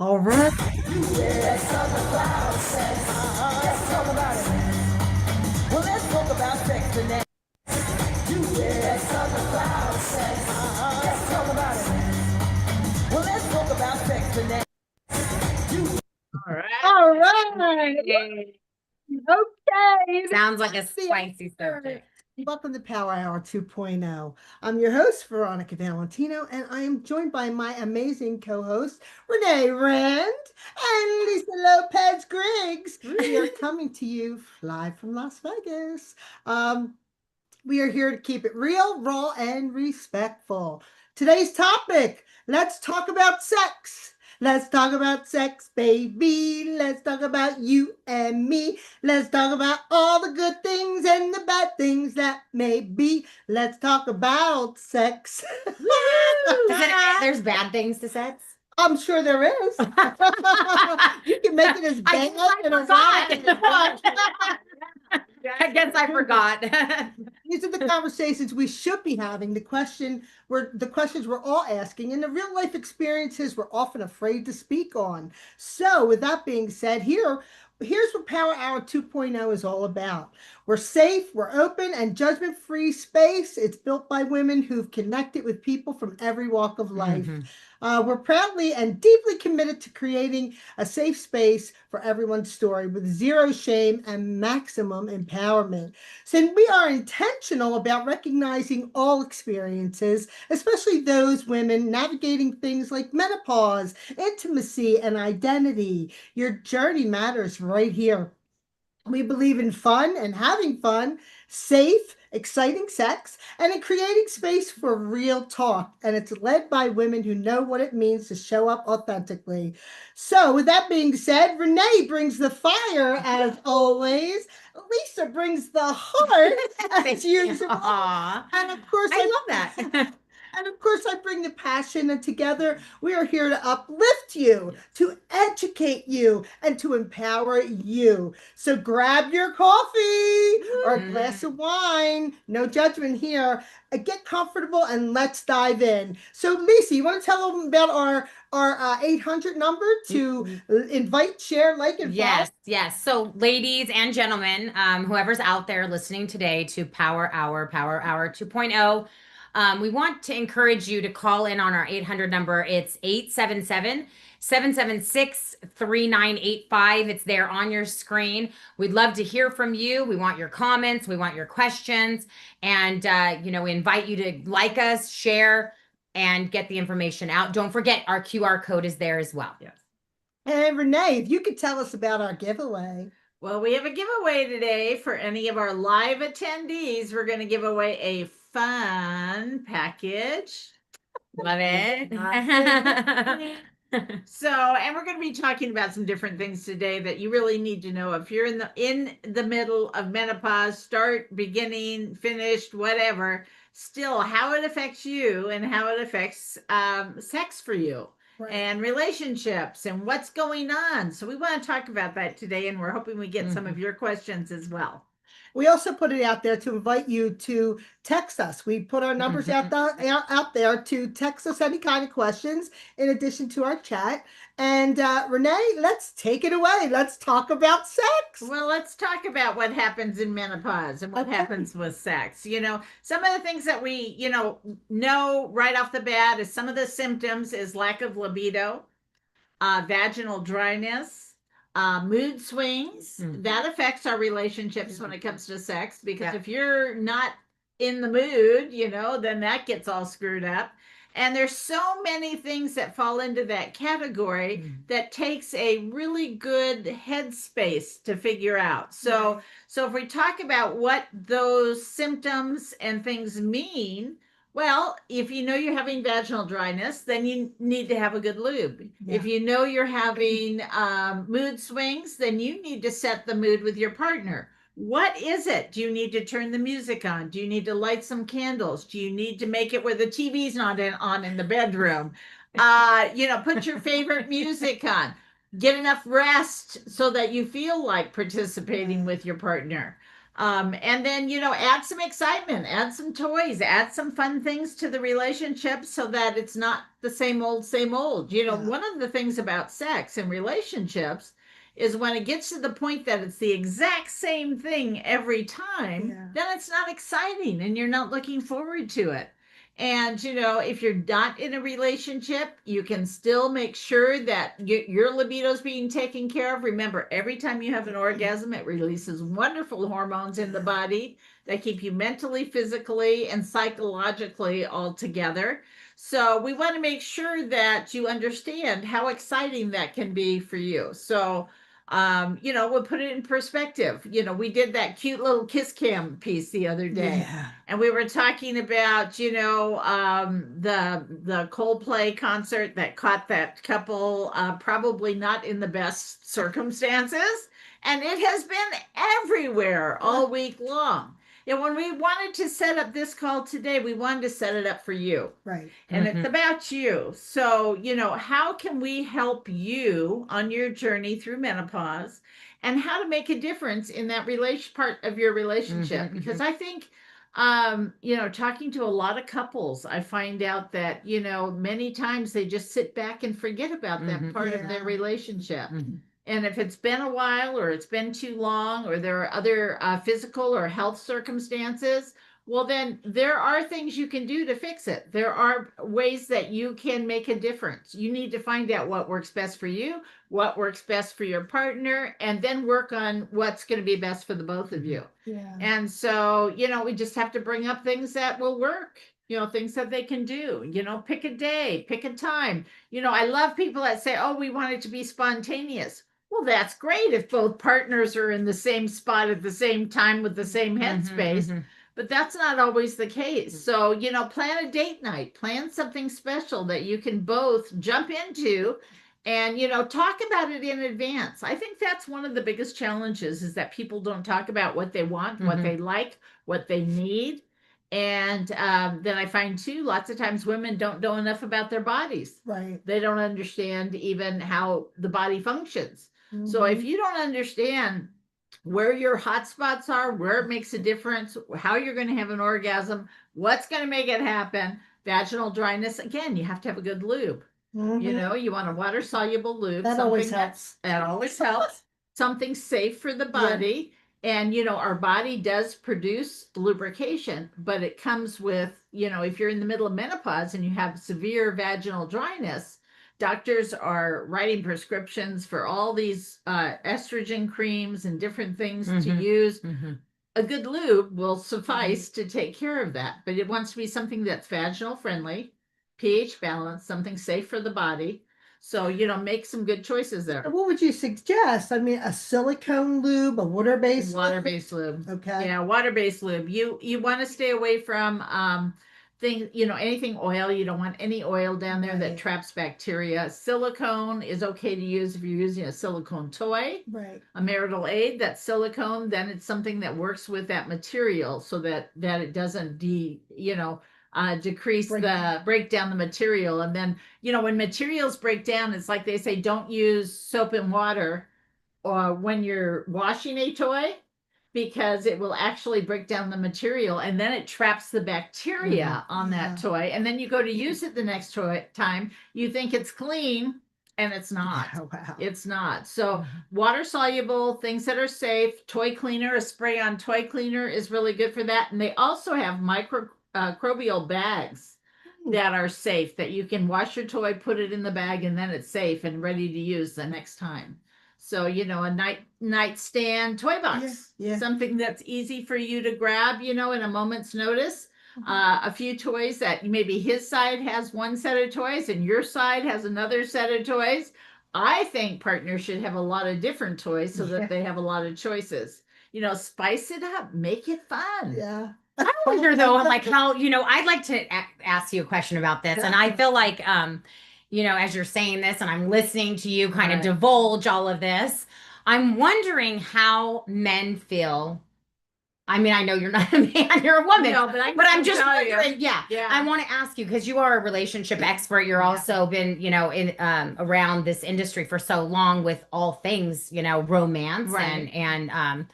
All right. Let's talk about sex. Let's talk about it. Well, let's talk about sex tonight. Let's talk about sex. Let's talk about it. Well, let's talk about sex tonight. All right. All right. Okay. Sounds like a That's the spicy answer. subject. Welcome to Power Hour 2.0. I'm your host, Veronica Valentino, and I am joined by my amazing co-host, Renee Rand and Lisa Lopez Griggs. We are coming to you live from Las Vegas. We are here to keep it real, raw, and respectful. Today's topic, let's talk about sex. Let's talk about sex, baby. Let's talk about you and me. Let's talk about all the good things and the bad things that may be. Let's talk about sex. There's bad things to sex? I'm sure there is. You can make it as bad I guess I forgot. These are the conversations we should be having. The questions we're all asking, and the real life experiences we're often afraid to speak on. So, with that being said, here's what Power Hour 2.0 is all about. We're safe, we're open, and judgment-free space. It's built by women who've connected with people from every walk of life. We're proudly and deeply committed to creating a safe space for everyone's story with zero shame and maximum empowerment. So we are intentional about recognizing all experiences, especially those women navigating things like menopause, intimacy, and identity. Your journey matters right here. We believe in fun and having fun, safe, exciting sex, and in creating space for real talk. And it's led by women who know what it means to show up authentically. So, with that being said, Renee brings the fire as always. Lisa brings the heart as usual. Aw. And of course, I love that. and of course, I bring the passion, and together we are here to uplift you, to educate you, and to empower you. So grab your coffee or a glass of wine. No judgment here. Get comfortable and let's dive in. So, Lisa, you want to tell them about our 800 number to invite, share, like, and follow? Yes. So, ladies and gentlemen, whoever's out there listening today to Power Hour 2.0, we want to encourage you to call in on our 800 number. It's 877-776-3985. It's there on your screen. We'd love to hear from you. We want your comments. We want your questions. And, we invite you to like us, share, and get the information out. Don't forget, our QR code is there as well. Yes. And Renee, if you could tell us about our giveaway. Well, we have a giveaway today for any of our live attendees. We're going to give away a fun package. Love it. And we're going to be talking about some different things today that you really need to know. If you're in the middle of menopause, start, beginning, finished, whatever, still how it affects you and how it affects sex for you. Right. And relationships and what's going on. So we want to talk about that today, and we're hoping we get some of your questions as well. We also put it out there to invite you to text us. We put our numbers out there to text us any kind of questions in addition to our chat. And Renee, let's take it away. Let's talk about sex. Well, let's talk about what happens in menopause and what happens with sex. You know, some of the things that we, know right off the bat is some of the symptoms is lack of libido, vaginal dryness, mood swings. That affects our relationships when it comes to sex, because if you're not in the mood, then that gets all screwed up. And there's so many things that fall into that category that takes a really good headspace to figure out. So if we talk about what those symptoms and things mean, well, if you know you're having vaginal dryness, then you need to have a good lube. Yeah. If you know you're having mood swings, then you need to set the mood with your partner. What is it? Do you need to turn the music on? Do you need to light some candles? Do you need to make it where the TV's not on in the bedroom? Put your favorite music on. Get enough rest so that you feel like participating with your partner. And then, add some excitement, add some toys, add some fun things to the relationship so that it's not the same old, same old. Yeah. One of the things about sex and relationships is when it gets to the point that it's the exact same thing every time, Yeah. then it's not exciting and you're not looking forward to it. And, if you're not in a relationship, you can still make sure that your libido is being taken care of. Remember, every time you have an orgasm, it releases wonderful hormones in the body that keep you mentally, physically, and psychologically all together. So we want to make sure that you understand how exciting that can be for you. So, we'll put it in perspective. We did that cute little kiss cam piece the other day. Yeah. And we were talking about, the Coldplay concert that caught that couple probably not in the best circumstances. And it has been everywhere all week long. And when we wanted to set up this call today, we wanted to set it up for you. Right. And it's about you. So, how can we help you on your journey through menopause and how to make a difference in that part of your relationship? Because I think talking to a lot of couples, I find out that, many times they just sit back and forget about that part of their relationship. And if it's been a while or it's been too long or there are other physical or health circumstances, well, then there are things you can do to fix it. There are ways that you can make a difference. You need to find out what works best for you, what works best for your partner, and then work on what's going to be best for the both of you. Yeah. And so, we just have to bring up things that will work, things that they can do, pick a day, pick a time. I love people that say, oh, we want it to be spontaneous. Well, that's great if both partners are in the same spot at the same time with the same headspace. But that's not always the case. So, plan a date night, plan something special that you can both jump into and, talk about it in advance. I think that's one of the biggest challenges is that people don't talk about what they want, what they like, what they need. And then I find too, lots of times women don't know enough about their bodies. Right. They don't understand even how the body functions. So if you don't understand where your hot spots are, where it makes a difference, how you're going to have an orgasm, what's going to make it happen, vaginal dryness, again, you have to have a good lube. You want a water soluble lube. That always helps. That always helps. Something safe for the body. Yeah. And, our body does produce lubrication, but it comes with, if you're in the middle of menopause and you have severe vaginal dryness, doctors are writing prescriptions for all these estrogen creams and different things to use. A good lube will suffice to take care of that, but it wants to be something that's vaginal friendly, pH balanced, something safe for the body. So, make some good choices there. What would you suggest? I mean, a silicone lube, a water-based lube. Okay. Yeah, water-based lube. You want to stay away from things, anything oil. You don't want any oil down there that traps bacteria. Silicone is okay to use if you're using a silicone toy. Right. A marital aid, that's silicone, then it's something that works with that material so that it doesn't break down the material. And then, when materials break down, it's like they say, don't use soap and water or when you're washing a toy, because it will actually break down the material and then it traps the bacteria on that toy. And then you go to use it the next time, you think it's clean and it's not. Oh, wow. It's not. So water soluble, things that are safe, toy cleaner, a spray on toy cleaner is really good for that. And they also have microbial bags that are safe that you can wash your toy, put it in the bag, and then it's safe and ready to use the next time. So, a nightstand toy box, something that's easy for you to grab, in a moment's notice. A few toys that maybe his side has one set of toys and your side has another set of toys. I think partners should have a lot of different toys so that they have a lot of choices. Spice it up, make it fun. Yeah. I wonder though, like how, I'd like to ask you a question about this. And I feel like, as you're saying this and I'm listening to you kind of divulge all of this, I'm wondering how men feel. I mean, I know you're not a man, you're a woman, no, but I'm just wondering, yeah. I want to ask you, because you are a relationship expert. You're also been, in around this industry for so long with all things, romance and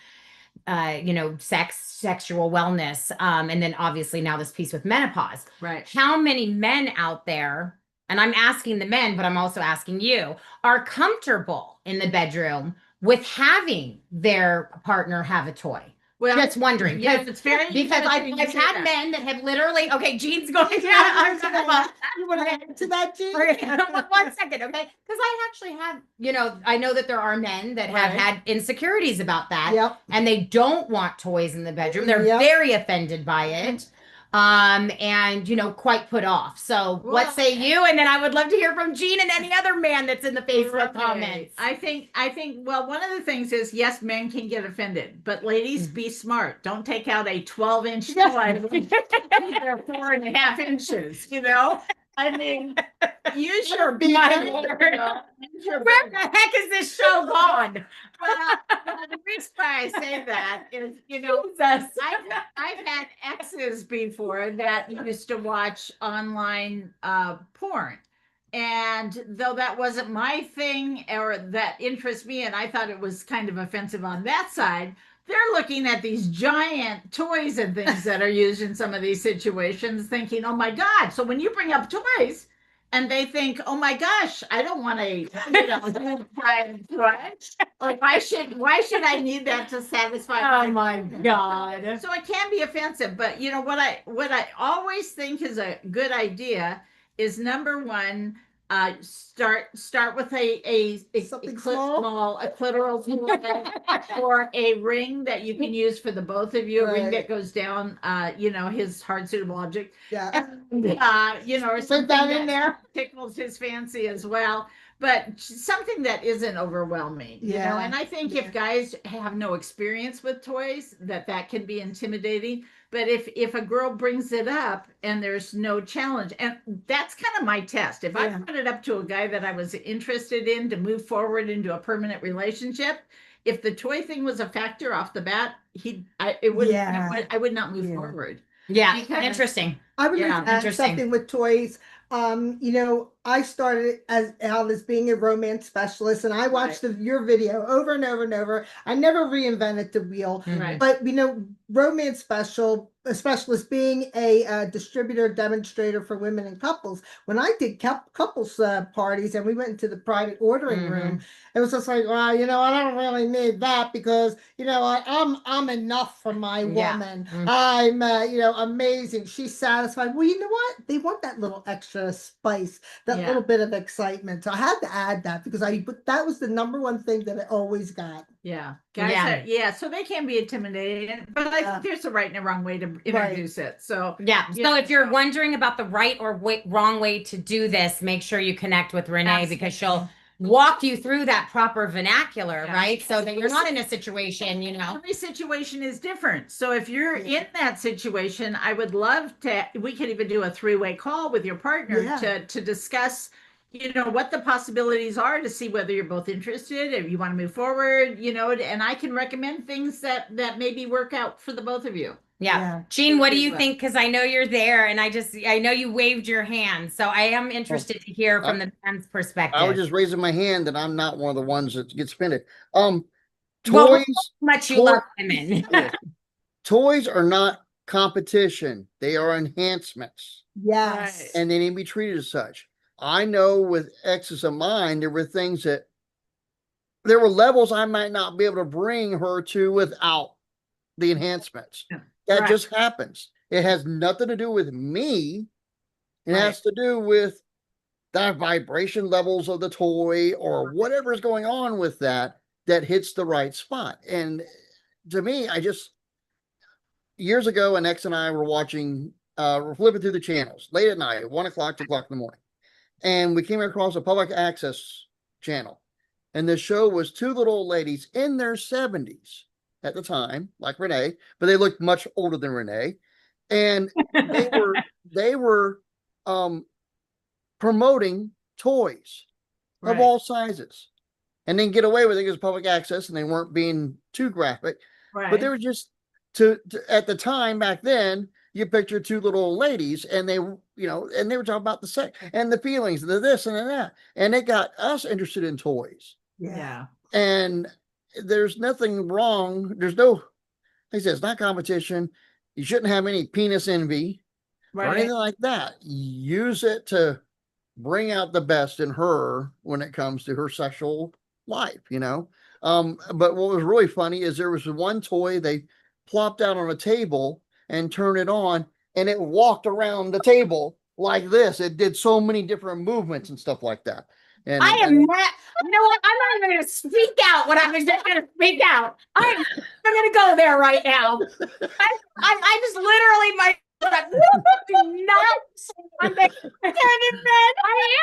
sexual wellness. And then obviously now this piece with menopause. Right. How many men out there, and I'm asking the men, but I'm also asking you, are comfortable in the bedroom with having their partner have a toy? Well, Just wondering. yeah, it's very Because I've interesting you say had that. men that have literally, okay, Jean's going, You I'm want to add to that, Jean? one second, okay? Because I actually have, I know that there are men that have Right. had insecurities about that, Yep. and they don't want toys in the bedroom. They're Yep. very offended by it, and quite put off. So, what Well, say you? And then I would love to hear from Jean and any other man that's in the Facebook comments. I think, well, one of the things is, yes, men can get offended, but ladies, be smart. Don't take out a 12-inch toy. They're 4.5 inches, I mean, use your big. Where the heck is this show gone? Well, the reason why I say that is, Jesus. I've had exes before that used to watch online porn. And though that wasn't my thing or that interests me, and I thought it was kind of offensive on that side, they're looking at these giant toys and things that are used in some of these situations, thinking, oh my God. So when you bring up toys, and they think, oh my gosh, I don't want a giant toy. Or why should I need that to satisfy my God. So it can be offensive, but what I always think is a good idea is, number one, start with a Something small, a clitoral toy, or a ring that you can use for the both of you, a ring that goes down, his hard suitable object. Yeah. And, or something that in there. tickles his fancy as well, but something that isn't overwhelming, Yeah. and I think if guys have no experience with toys, that can be intimidating. But if a girl brings it up and there's no challenge, and that's kind of my test. If I brought it up to a guy that I was interested in to move forward into a permanent relationship, if the toy thing was a factor off the bat, I would not move forward. Yeah, Because- interesting. I would like to add interesting. something with toys. I started out as being a romance specialist, and I watched your video over and over and over. I never reinvented the wheel, Right. but romance specialist being a distributor demonstrator for women and couples. When I did couples parties and we went into the private ordering room, it was just like, well, I don't really need that because I'm enough for my woman. I'm amazing. She's satisfied. Well, you know what? They want that little extra spice, that little bit of excitement. So I had to add that because that was the number one thing that I always got. Yeah. Guys so they can be intimidating, but I think there's a right and a wrong way to introduce it. So so if you're wondering about the right or wrong way to do this, make sure you connect with Renee because she'll walk you through that proper vernacular, right? So that you're not in a situation, Every situation is different. So if you're in that situation, I would love we could even do a 3-way call with your partner to discuss, what the possibilities are, to see whether you're both interested, if you want to move forward, and I can recommend things that maybe work out for the both of you. Yeah. Jean, what do you think? Because I know you're there and I know you waved your hand. So I am interested to hear from the man's perspective. I was just raising my hand and I'm not one of the ones that gets offended. Well, Toys, how much you love women. toys are not competition. They are enhancements. Yes. Right. And they need to be treated as such. I know with exes of mine, there were levels I might not be able to bring her to without the enhancements. That just happens. It has nothing to do with me. It has to do with the vibration levels of the toy or whatever is going on with that hits the right spot. And to me, years ago, an ex and I were watching, we're flipping through the channels late at night, 1 o'clock, 2 o'clock in the morning. And we came across a public access channel. And the show was 2 little old ladies in their 70s at the time, like Renee, but they looked much older than Renee. And they were promoting toys of all sizes. And then get away with it because public access and they weren't being too graphic. Right. But they were just at the time back then, you picture 2 little old ladies and they were talking about the sex and the feelings, the this and the that. And it got us interested in toys. Yeah. And there's nothing wrong. There's no like I said, it's not competition. You shouldn't have any penis envy or Right. anything like that. Use it to bring out the best in her when it comes to her sexual life, you know. But what was really funny is there was one toy they plopped out on a table and turned it on, and it walked around the table like this. It did so many different movements and stuff like that. And I am not, you know what? I'm not even going to speak out what I was just going to speak out. I'm going to go there right now. I just literally, my, do not, I'm turning red.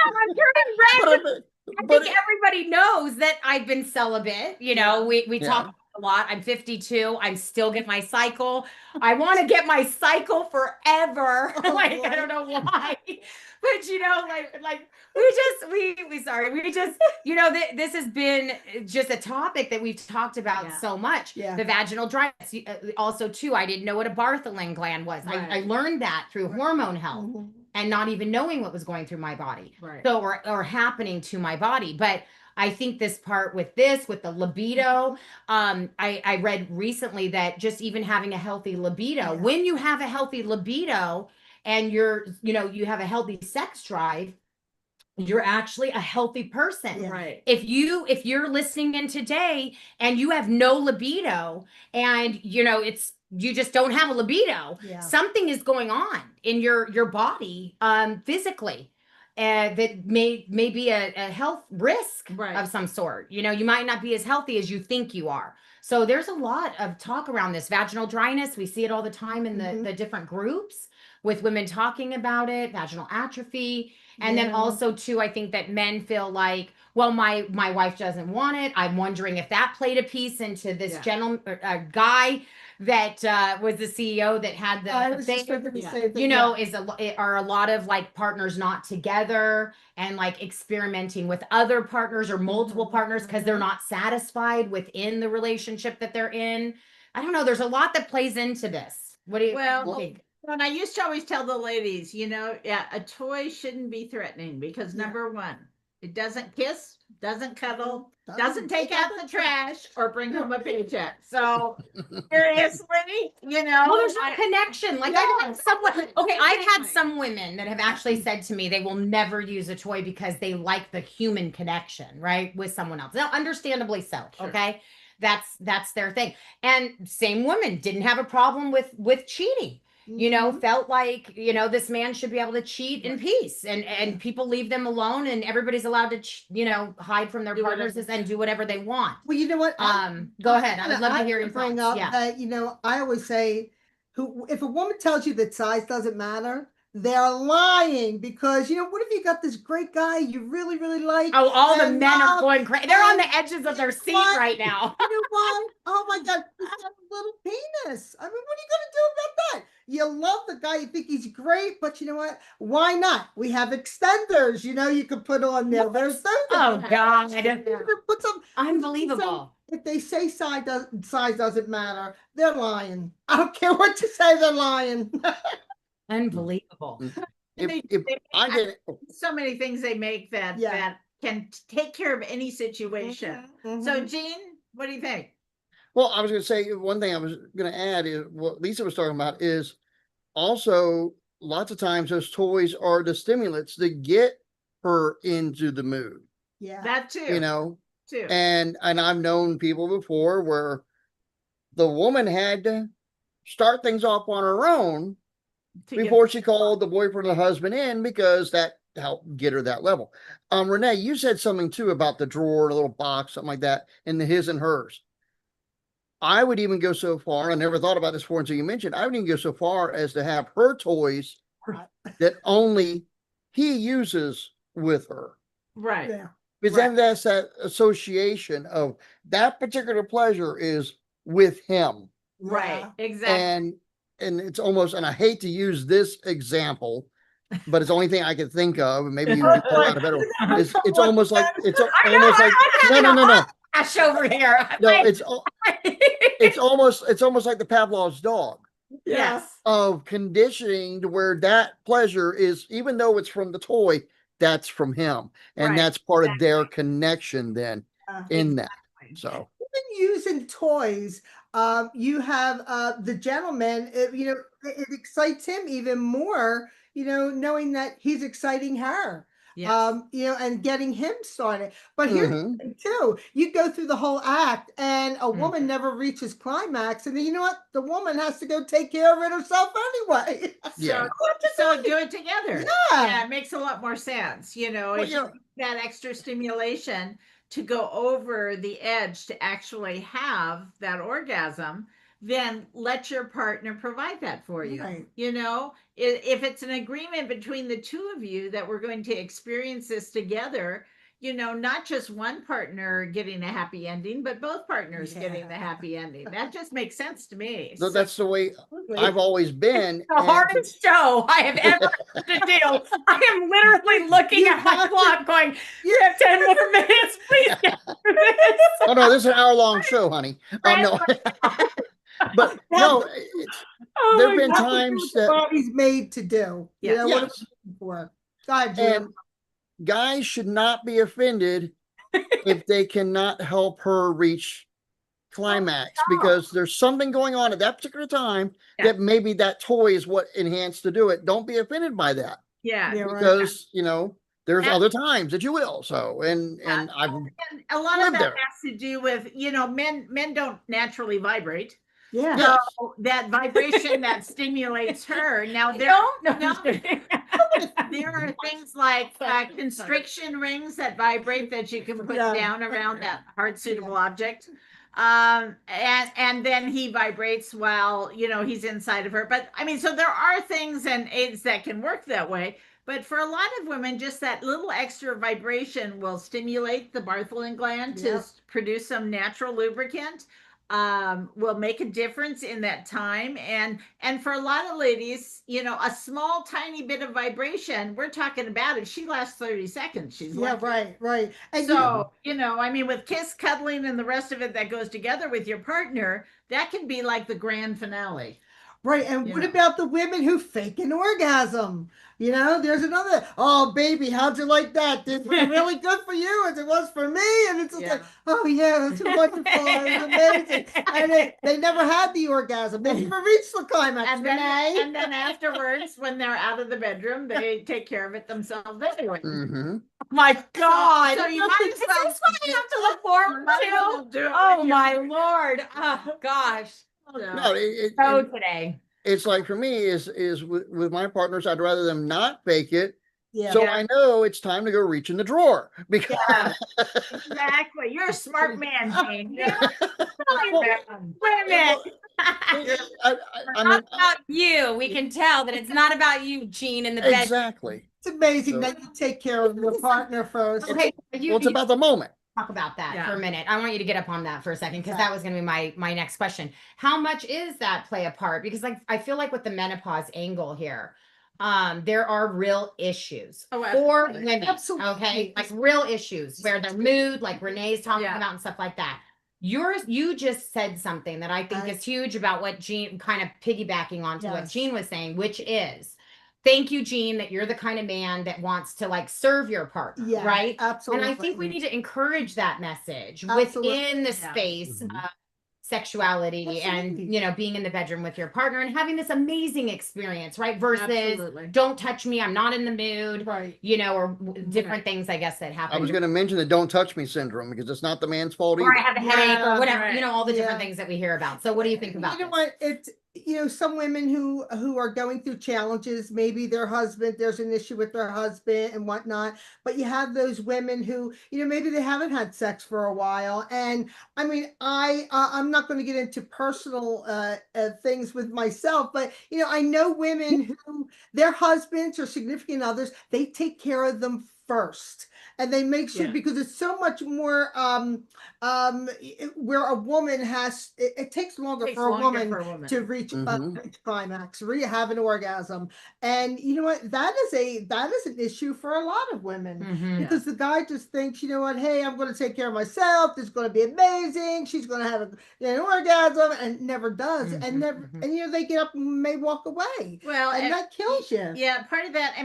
I'm turning red. I think everybody knows that I've been celibate. You know, we talk a lot. I'm 52. I'm still getting my cycle. I want to get my cycle forever. Like, I don't know why. But you know, like we sorry, we just, you know, this has been just a topic that we've talked about so much. The vaginal dryness. Also, too, I didn't know what a Bartholin gland was. I learned that through hormone health and not even knowing what was going through my body. So or happening to my body. But I think this part with the libido, I read recently that just even having a healthy libido, when you have a healthy libido and you have a healthy sex drive, you're actually a healthy person. Right. If you're listening in today and you have no libido and you just don't have a libido, something is going on in your body physically. That may be a health risk of some sort. You know, you might not be as healthy as you think you are. So there's a lot of talk around this vaginal dryness. We see it all the time in the different groups with women talking about it, vaginal atrophy. And then also too, I think that men feel like, well, my wife doesn't want it. I'm wondering if that played a piece into this gentleman, guy that was the CEO that had the thing, you know, are a lot of like partners not together and like experimenting with other partners or multiple partners because they're not satisfied within the relationship that they're in. I don't know. There's a lot that plays into this. What do you think? And I used to always tell the ladies, you know, a toy shouldn't be threatening because number one, it doesn't kiss, doesn't cuddle, doesn't take out the trash or bring home a paycheck. So seriously, you know, well, there's no connection. Like I've had I've had some women that have actually said to me they will never use a toy because they like the human connection, right, with someone else. Now, understandably so. Sure. Okay, that's their thing. And same women didn't have a problem with cheating. You know, felt like, you know, this man should be able to cheat in peace and people leave them alone and everybody's allowed to, hide from their partners and do whatever they want. Well, you know what? Go ahead. I would love to hear your bring thoughts. up that, I always say, if a woman tells you that size doesn't matter, they're lying because, what if you got this great guy you really, really like? Oh, all the men are going crazy. They're on the edges of their seat right now. You know what? Oh my God, he's got a little penis. I mean, what are you going to do about that? You love the guy, you think he's great, but you know what? Why not? We have extenders, you can put on there. There's those. Oh God. Put some unbelievable. If they say size doesn't matter, they're lying. I don't care what you say, they're lying. Unbelievable. If I get so many things they make that can take care of any situation. So Jean, what do you think? Well, I was going to say one thing I was going to add is what Lisa was talking about is also lots of times those toys are the stimulants that get her into the mood. Yeah, that too. Too. And I've known people before where the woman had to start things off on her own before she called the boyfriend or the husband in because that helped get her that level. Renee, you said something too about the drawer, a little box, something like that, in the his and hers. I would even go so far, I never thought about this before until you mentioned, I would even go so far as to have her toys that only he uses with her. Right. Yeah. Because then that's that association of that particular pleasure is with him. Right. Exactly. And it's almost, and I hate to use this example, but it's the only thing I can think of, and maybe you can pull out a better one. It's almost like no. Ash over here. No, it's almost like the Pavlov's dog. Yes. Of conditioning to where that pleasure is, even though it's from the toy, that's from him. And that's part of their connection then in that. So even using toys, You have the gentleman, it excites him even more, knowing that he's exciting her. Yes. And getting him started. But here's Mhm. the thing too, you go through the whole act and a woman Mhm. never reaches climax, and then you know what? The woman has to go take care of it herself anyway. Yeah. So do it together. Yeah. Yeah, it makes a lot more sense. Well, If you need that extra stimulation to go over the edge to actually have that orgasm, then let your partner provide that for you. Right. If it's an agreement between the two of you that we're going to experience this together, not just one partner getting a happy ending, but both partners getting the happy ending. That just makes sense to me. So that's the way I've always been. The hardest show I have ever had to do. I am literally looking at my clock going, you have 10 more minutes, please get through this. Oh no, this is an hour-long show, honey. No, but no, Oh there've my been God. times The that body's made to do. Yes. What are Yes. we looking for? God, Jim. and guys should not be offended if they cannot help her reach climax because there's something going on at that particular time that maybe that toy is what enhanced to do it. Don't be offended by that Yeah. Yeah, right. because there's And- other times that you will. So and I've And a lot of lived that there. has to do with, men don't naturally vibrate. Yeah. Yes. So that vibration that stimulates her. Now there are things like constriction rings that vibrate that you can put Yeah. down around that heart suitable object. And then he vibrates while he's inside of her. But I mean, so there are things and aids that can work that way. But for a lot of women, just that little extra vibration will stimulate the Bartholin gland to Yep. produce some natural lubricant. Will make a difference in that time. And for a lot of ladies, a small tiny bit of vibration, we're talking about if she lasts 30 seconds, she's Yeah, lucky. right. And So, I mean, with kiss, cuddling, and the rest of it that goes together with your partner, that can be like the grand finale. right. And what Yeah. about the women who fake an orgasm? There's another, oh, baby, how'd you like that? This was really good for you as it was for me. And it's just Yeah. like, oh, yeah, it's wonderful. It was amazing. And they never had the orgasm. They never reached the climax. And then, Renee. and then afterwards, when they're out of the bedroom, they take care of it themselves anyway. Mm-hmm. My God. So you might as well. Is this what I have to look forward to? Oh my Lord. Oh gosh. No, So today. it's like for me is with my partners, I'd rather them not fake it. Yeah. So I know it's time to go reach in the drawer because Exactly. You're a smart man, Jane. Wait a minute. I mean, Not about you. We can tell that it's not about you, Gene, in the bed. exactly. It's amazing So- that you take care of your partner first. Okay, Well, it's about the moment. talk about that Yeah. for a minute. I want you to get up on that for a second because that was going to be my next question. How much is that play a part? Because I feel like with the menopause angle here, there are real issues Oh, for absolutely. women. Absolutely. Okay, like real issues where their mood, like Renee's talking Yeah. about and stuff like that. You just said something that I think is huge about what Jean, kind of piggybacking onto what Yes. Jean was saying, which is thank you, Jean, that you're the kind of man that wants to like serve your partner, Yeah, right? absolutely. And I think we need to encourage that message Absolutely. within the Yeah. space Mhm. of sexuality and Absolutely. being in the bedroom with your partner and having this amazing experience, right? Versus Absolutely. don't touch me, I'm not in the mood, Right. or different things I guess that happen. I was going to mention the "don't touch me" syndrome because it's not the man's fault or I either. have a headache Yeah, or whatever, right. all the different Yeah. things that we hear about. So what do you think about You know this? what? It's some women who are going through challenges. Maybe their husband, there's an issue with their husband and whatnot. But you have those women who maybe they haven't had sex for a while. And I mean, I'm not going to get into personal things with myself, but I know women who their husbands or significant others, they take care of them first. And they make sure Yeah. because it's so much more where a woman has it takes longer Takes for a longer woman for a woman. to reach Mhm. climax, have an orgasm. And you know what? That is an issue for a lot of women. Mhm. Because the guy just thinks, hey, I'm going to take care of myself. This is going to be amazing. She's going to have an orgasm, and never does, Mhm, and never. mhm. And they get up and may walk away, Well, and that kills you. Yeah, part of that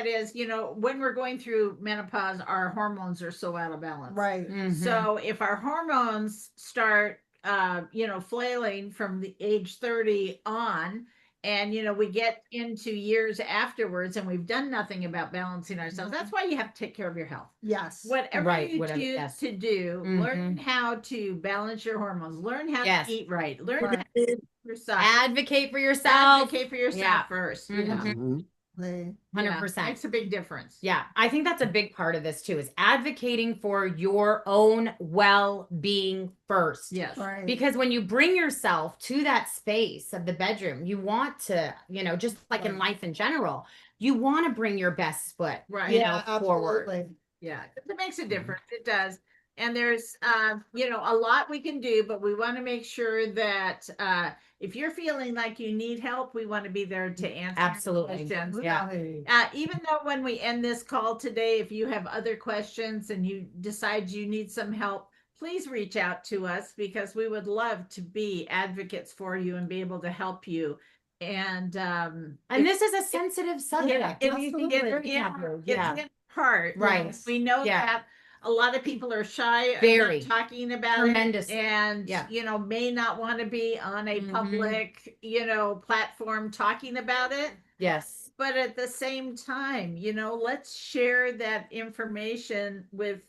is, when we're going through menopause, our hormones are so out of balance. Right. Mhm. So if our hormones start flailing from the age 30 on, and we get into years afterwards and we've done nothing about balancing ourselves. That's why you have to take care of your health. Yes. Whatever Right, you whatever, choose yes. to do, learn how to balance your hormones, learn how Yes. to eat right, learn Right. how to eat yourself. Advocate for yourself. Advocate for yourself Yeah. first. Mhm. Right. 100%. Makes a big difference. Yeah, I think that's a big part of this too, is advocating for your own well-being first. Yes. Right. Because when you bring yourself to that space of the bedroom, you want to, just like in life in general, you want to bring your best foot, Right. forward. Absolutely. Yeah, it makes a difference. It does. And there's, a lot we can do, but we want to make sure that if you're feeling like you need help, we want to be there to answer your Absolutely. questions. Yeah. Even though when we end this call today, if you have other questions and you decide you need some help, please reach out to us, because we would love to be advocates for you and be able to help you. And this is a sensitive subject. if you can get Absolutely. it's in part, Right. we know Yeah. that a lot of people are shy Very. about talking about Tremendous. it, and Yeah. may not want to be on a public platform talking about it. Yes. But at the same time, let's share that information with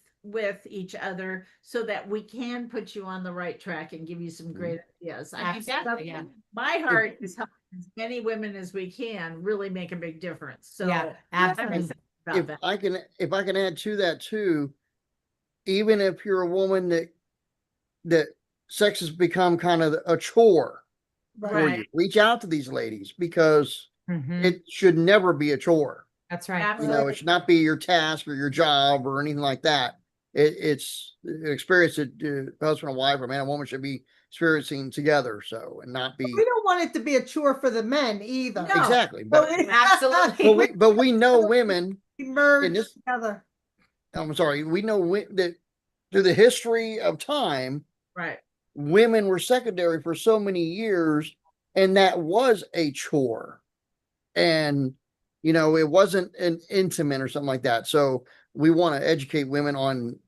each other so that we can put you on the right track and give you some great ideas. I mean, Absolutely, yeah. my heart is helping as many women as we can really make a big difference. So Yeah, I'm absolutely. excited about that. if I can add to that too, even if you're a woman that sex has become kind of a chore for Right. you, reach out to these ladies, because Mhm. it should never be a chore. That's right. Absolutely. It should not be your task or your job or anything like that. It's an experience that husband and wife or man and woman should be experiencing together. So, and not be We don't want it to be a chore for the men either. No. exactly. But But, we- Absolutely. but we know women. We merge in this- together. I'm sorry. We know that through the history of time, Right. women were secondary for so many years, and that was a chore. And it wasn't an intimate or something like that. So we want to educate women on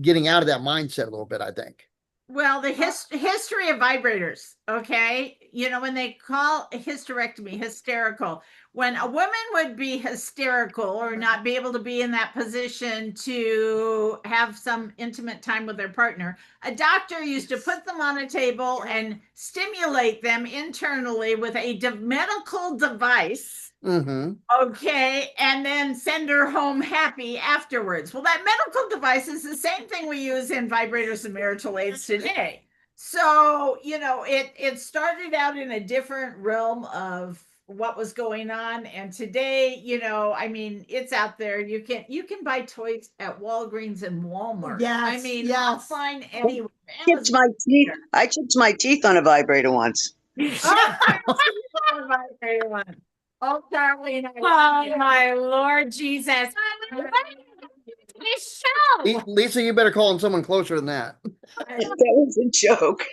getting out of that mindset a little bit, I think. Well, the history of vibrators, okay? When they call a hysterectomy hysterical, when a woman would be hysterical or not be able to be in that position to have some intimate time with their partner, a doctor used to put them on a table and stimulate them internally with a medical device. Mm-hmm. Okay, and then send her home happy afterwards. Well, that medical device is the same thing we use in vibrators and marital aids today. So, it started out in a different realm of what was going on, and today, I mean, it's out there. You can buy toys at Walgreens and Walmart. Yes, I mean, yes. offline anywhere. Chipped my teeth. I chipped my teeth on a vibrator once. Oh, Darlene. Oh my Lord Jesus. This show. Lisa, you better call on someone closer than that. That was a joke.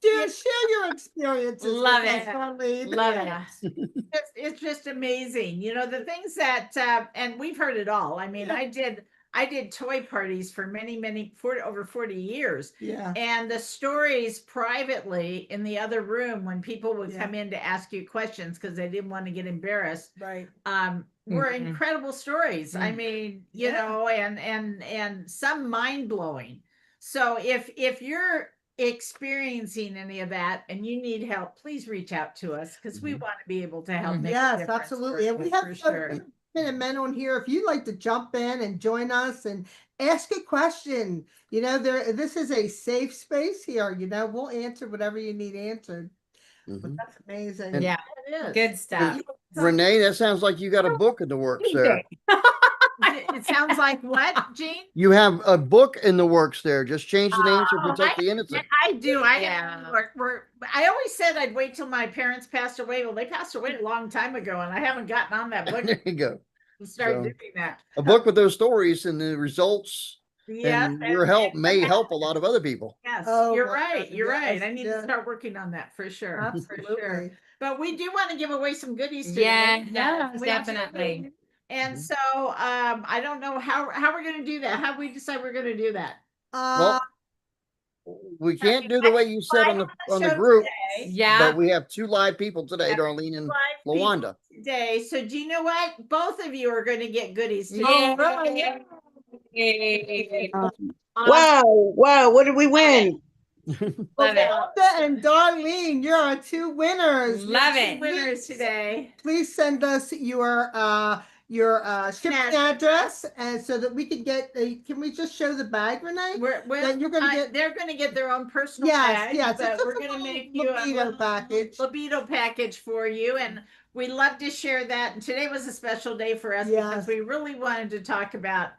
Share your experiences. Love with it. us, Darlene. Love it. It's just amazing, the things that and we've heard it all. I mean, I did toy parties for over 40 years. Yeah. And the stories privately in the other room when people would come in to ask you questions because they didn't want to get embarrassed, Right. were incredible stories. I mean, Yeah. and some mind-blowing. So if you're experiencing any of that and you need help, please reach out to us, because we want to be able to help make a Yes, difference absolutely. for- And we have for some sure. women and men on here. If you'd like to jump in and join us and ask a question, this is a safe space here. We'll answer whatever you need answered. But Mhm. that's amazing. And- Yeah. It is. Good stuff. Renee, that sounds like you got a book in the works there. It sounds like what, Jean? You have a book in the works there. Just change the name to protect the innocent. I do. Yeah. I always said I'd wait till my parents passed away. Well, they passed away a long time ago, and I haven't gotten on that book There you go. to start So, doing that. A book with those stories and the results Yeah, and your help may help a lot of other people. Yes, Oh, you're my right. God, You're right. yes, I need yeah. to start working on that for sure. For sure. Absolutely. But we do want to give away some goodies today. Yeah, We definitely. do. And Mhm. so I don't know how we're going to do that. How we decide we're going to do that. Uh, We can't do the way you said on the Show group, today. Yeah. but we have 2 live people today, Yeah, Darlene and Live people Lawanda. today. So do you know what? Both of you are going to get goodies today. Yeah. Wow, wow, what did we win? Love it. Lawanda and Darlene, you're our 2 winners. Love Two it. winners today. Please send us your shipping address, and so that we can get can we just show the bag, Renee? That you're gonna get. They're going to get their own personal Yes, bag, yes. but It's just we're a going to little make you a libido package. libido package for you, and we love to share that. And today was a special day for us Yes. because we really wanted to talk about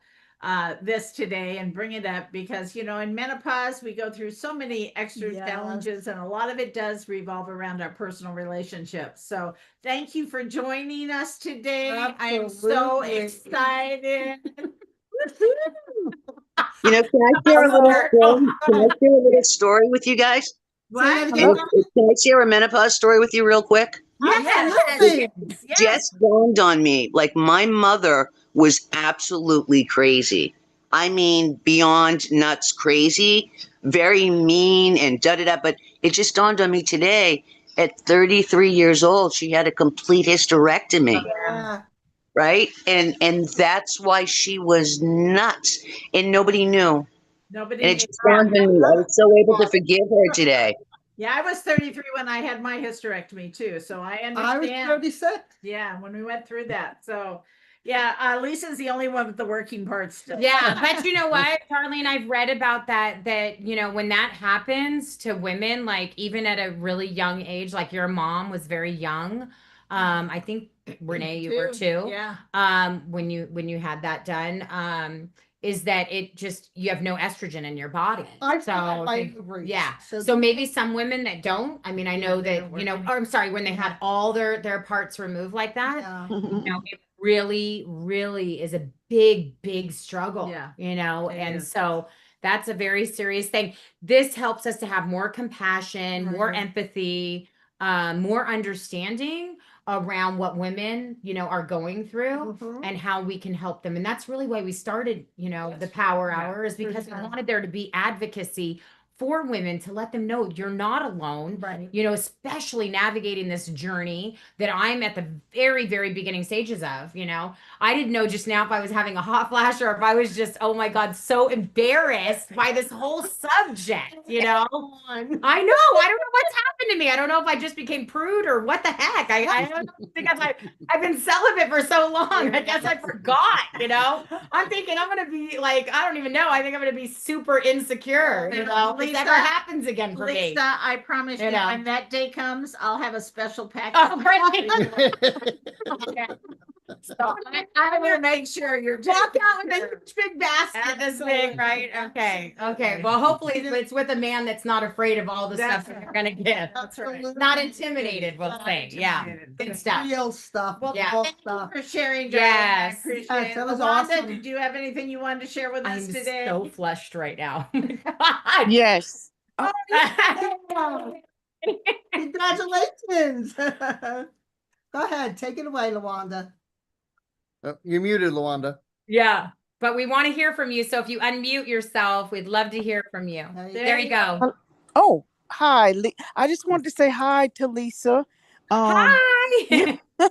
this today and bring it up because, you know, in menopause, we go through so many extra Yes. challenges, and a lot of it does revolve around our personal relationships. So thank you for joining us today. I am so Absolutely. excited. You know, can I share a little story? Can I share a little story with you guys? Say that What? again. Can I share a menopause story with you real quick? Absolutely. Yes. Just dawned on me, like my mother was absolutely crazy. I mean, beyond nuts crazy, very mean and da da da. But it just dawned on me today at 33 years old, she had a complete hysterectomy, Yeah. right? And that's why she was nuts and nobody knew. Nobody And it knew. just dawned on me. I was so able to forgive her today. Yeah, I was 33 when I had my hysterectomy too. So I I was understand. 36. Yeah, when we went through that. So yeah, Lisa's the only one with the working parts still. Yeah, but you know what, Darlene, I've read about that, you know, when that happens to women, like even at a really young age, like your mom was very young. I think Renee, you were too. Yeah. When you had that done. Is that it just you have no estrogen in your body. I So felt my ovaries. yeah. So So maybe some women that don't. I mean, I know they that, don't you know, work. or I'm sorry, when they had all their parts removed like that, yeah. you know, it really is a big struggle. Yeah, you know, it and is. so that's a very serious thing. This helps us to have more compassion, more Right. empathy, more understanding around what women, you know, are going through Mhm. and how we can help them. And that's really why we started, you know, the PowHer Yeah, Hour, is because we sure. wanted there to be advocacy for women to let them know you're not alone. Right. You know, especially navigating this journey that I'm at the very beginning stages of. You know, I didn't know just now if I was having a hot flash or if I was just, oh my God, so embarrassed by this whole subject, you know? I know. I don't know what's happened to me. I don't know if I just became prude or what the heck. I don't know, because I've been celibate for so long. I guess I forgot, you know? I'm thinking I'm going to be like, I don't even know. I think I'm going to be super insecure, you know? If this ever happens again for me. Lisa, I promise you, You know. when that day comes, I'll have a special package. Oh, great. Okay. So I'm gonna make sure you're walk out with a taken huge big basket this Absolutely. big, right? Okay. Well, hopefully it's with a man that's not afraid of all the That's stuff that you're gonna give. That's right. Absolutely. Not intimidated, we'll Not say. Yeah. intimidated. Good stuff. Real stuff. Well, Yeah. Real thank stuff. you for sharing, Darlene. Yes. I appreciate Yes, it. that was Lawanda, awesome. did you have anything you wanted to share with us I'm today? so flushed right now. God. Yes. Congratulations. Go ahead. Take it away, Lawanda. You're muted, Lawanda. Yeah. But we want to hear from you. So if you unmute yourself, we'd love to hear from you. There you go. Oh, hi. I just wanted to say hi to Lisa. Hi. yeah. So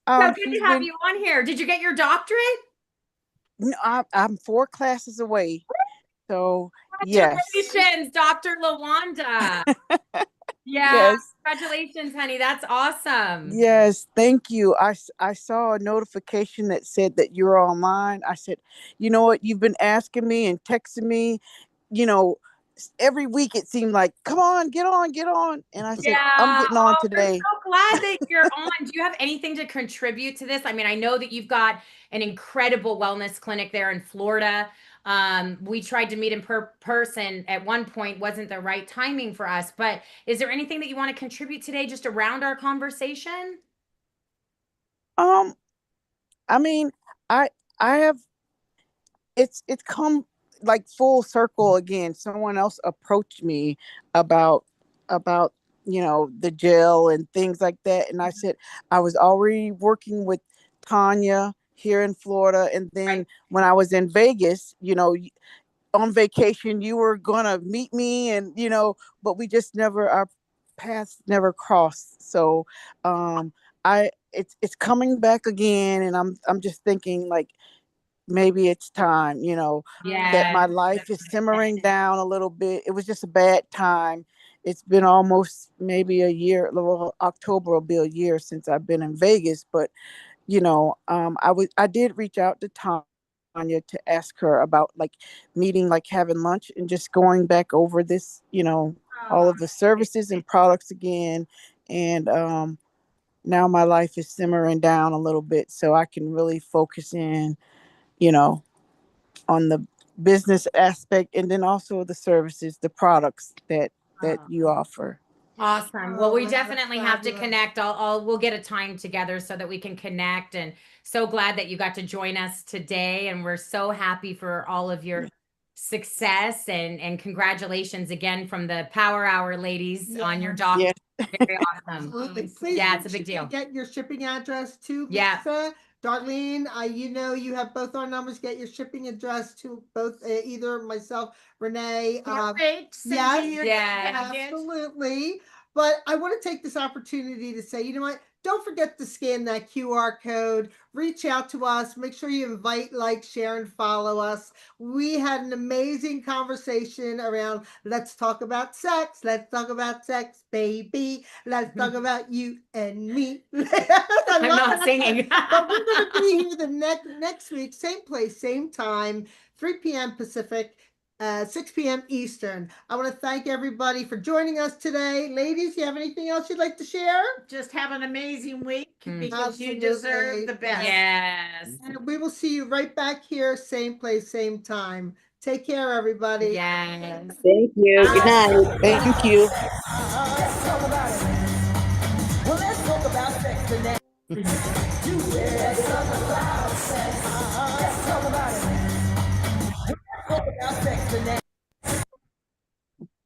good she's to have been- you on here. Did you get your doctorate? No, I'm 4 classes away. So yes. Congratulations, Dr. Lawanda. Yeah. Yes. Congratulations, honey. That's awesome. Yes, thank you. I saw a notification that said that you're online. I said, you know what? You've been asking me and texting me, you know, every week it seemed like, come on, get on. And I said, I'm getting on today. I'm so glad that you're on. Do you have anything to contribute to this? I mean, I know that you've got an incredible wellness clinic there in Florida. We tried to meet in person at one point, wasn't the right timing for us, but is there anything that you want to contribute today just around our conversation? I mean, I have it's come like full circle again. Someone else approached me about you know, the gel and things like that, and I said I was already working with Tanya here in Florida, and then when I was in Vegas, you know, on vacation, you were gonna meet me, and but we just never, our paths never crossed. So it's coming back again, and I'm just thinking, like, maybe it's time, that my Yeah. life is simmering down a little bit. It was just a bad time. It's been almost maybe a year. Well, October will be a year since I've been in Vegas, but I did reach out to Tanya to ask her about, like, meeting, like having lunch and just going back over this, all of the services and products again. And now my life is simmering down a little bit, so I can really focus in, you know, on the business aspect, and then also the services, the products that you offer. Awesome. Well, we Oh, definitely that's have to fabulous. connect. We'll get a time together so that we can connect. And so glad that you got to join us today. And we're so happy for all of your success, and congratulations again from the PowHer Hour ladies on your doc. Yeah. Very awesome. Absolutely. Please Yeah, make it's a big sure you deal. get your shipping address to Yeah. Lisa. Darlene, you have both our numbers. Get your shipping address to both either myself, Renee. Can't wait to send yes, you your yes. package. absolutely. But I want to take this opportunity to say, you know what? Don't forget to scan that QR code. Reach out to us. Make sure you invite, like, share, and follow us. We had an amazing conversation around let's talk about sex. Let's talk about sex, baby. Let's talk about you and me. I'm not singing. But we're going to be here the next week, same place, same time, 3 p.m. Pacific, 6 p.m. Eastern. I want to thank everybody for joining us today. Ladies, you have anything else you'd like to share? Just have an amazing week because you Absolutely. deserve the best. Yes. And we will see you right back here, same place, same time. Take care, everybody. Yes. Thank you. Good night. Thank you. Let's talk about it. Well, let's talk about sex and that. Let's talk about sex. Let's talk about it. Let's talk about sex and that.